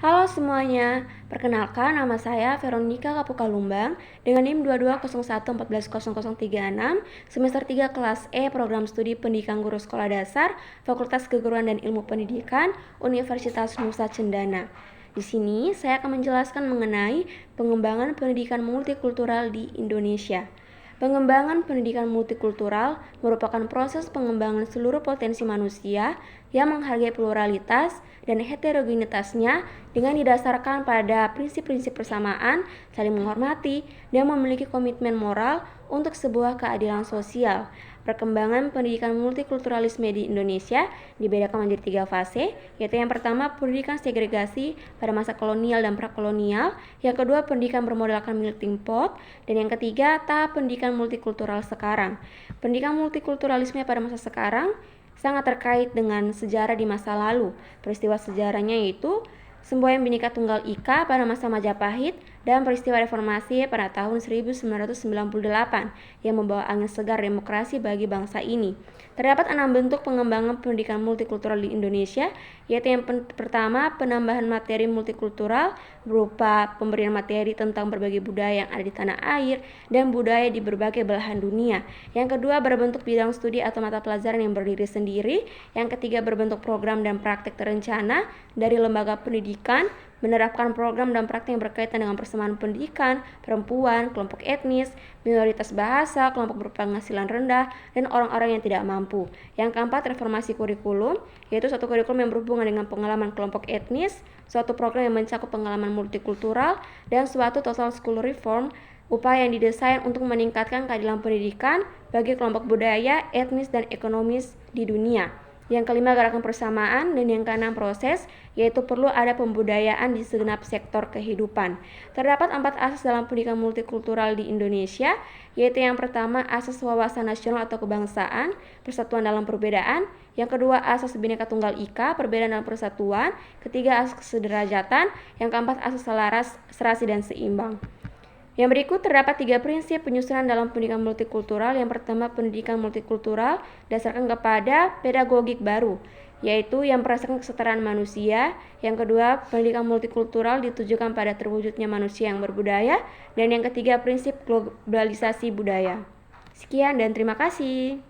Halo semuanya, perkenalkan nama saya Veronica Kapukalumbang dengan NIM 2201140036, semester 3 kelas E Program Studi Pendidikan Guru Sekolah Dasar, Fakultas Keguruan dan Ilmu Pendidikan, Universitas Nusa Cendana. Di sini saya akan menjelaskan mengenai pengembangan pendidikan multikultural di Indonesia. Pengembangan pendidikan multikultural merupakan proses pengembangan seluruh potensi manusia yang menghargai pluralitas dan heterogenitasnya dengan didasarkan pada prinsip-prinsip persamaan, saling menghormati, dan memiliki komitmen moral untuk sebuah keadilan sosial. Perkembangan pendidikan multikulturalisme di Indonesia dibedakan menjadi 3 fase, yaitu yang pertama pendidikan segregasi pada masa kolonial dan prakolonial, yang kedua pendidikan bermodalkan melting pot, dan yang ketiga tahap pendidikan multikultural sekarang. Pendidikan multikulturalisme pada masa sekarang sangat terkait dengan sejarah di masa lalu. Peristiwa sejarahnya yaitu semboyan Bhinneka Tunggal Ika pada masa Majapahit dan peristiwa reformasi pada tahun 1998 yang membawa angin segar demokrasi bagi bangsa ini. Terdapat 6 bentuk pengembangan pendidikan multikultural di Indonesia, yaitu yang pertama penambahan materi multikultural berupa pemberian materi tentang berbagai budaya yang ada di tanah air dan budaya di berbagai belahan dunia. Yang kedua berbentuk bidang studi atau mata pelajaran yang berdiri sendiri. Yang ketiga berbentuk program dan praktek terencana dari lembaga pendidikan, menerapkan program dan praktik yang berkaitan dengan persamaan pendidikan, perempuan, kelompok etnis, minoritas bahasa, kelompok berpenghasilan rendah, dan orang-orang yang tidak mampu. Yang keempat, reformasi kurikulum, yaitu suatu kurikulum yang berhubungan dengan pengalaman kelompok etnis, suatu program yang mencakup pengalaman multikultural, dan suatu total school reform, upaya yang didesain untuk meningkatkan keadilan pendidikan bagi kelompok budaya, etnis, dan ekonomis di dunia. Yang kelima gerakan persamaan, dan yang keenam proses, yaitu perlu ada pembudayaan di segenap sektor kehidupan. Terdapat 4 asas dalam pendidikan multikultural di Indonesia, yaitu yang pertama asas wawasan nasional atau kebangsaan, persatuan dalam perbedaan. Yang kedua asas Bhinneka Tunggal Ika, perbedaan dalam persatuan. Ketiga asas kesederajatan. Yang keempat asas selaras, serasi, dan seimbang. Yang berikut terdapat 3 prinsip penyusunan dalam pendidikan multikultural. Yang pertama, pendidikan multikultural dasarkan kepada pedagogik baru, yaitu yang berdasarkan kesetaraan manusia. Yang kedua, pendidikan multikultural ditujukan pada terwujudnya manusia yang berbudaya. Dan yang ketiga, prinsip globalisasi budaya. Sekian dan terima kasih.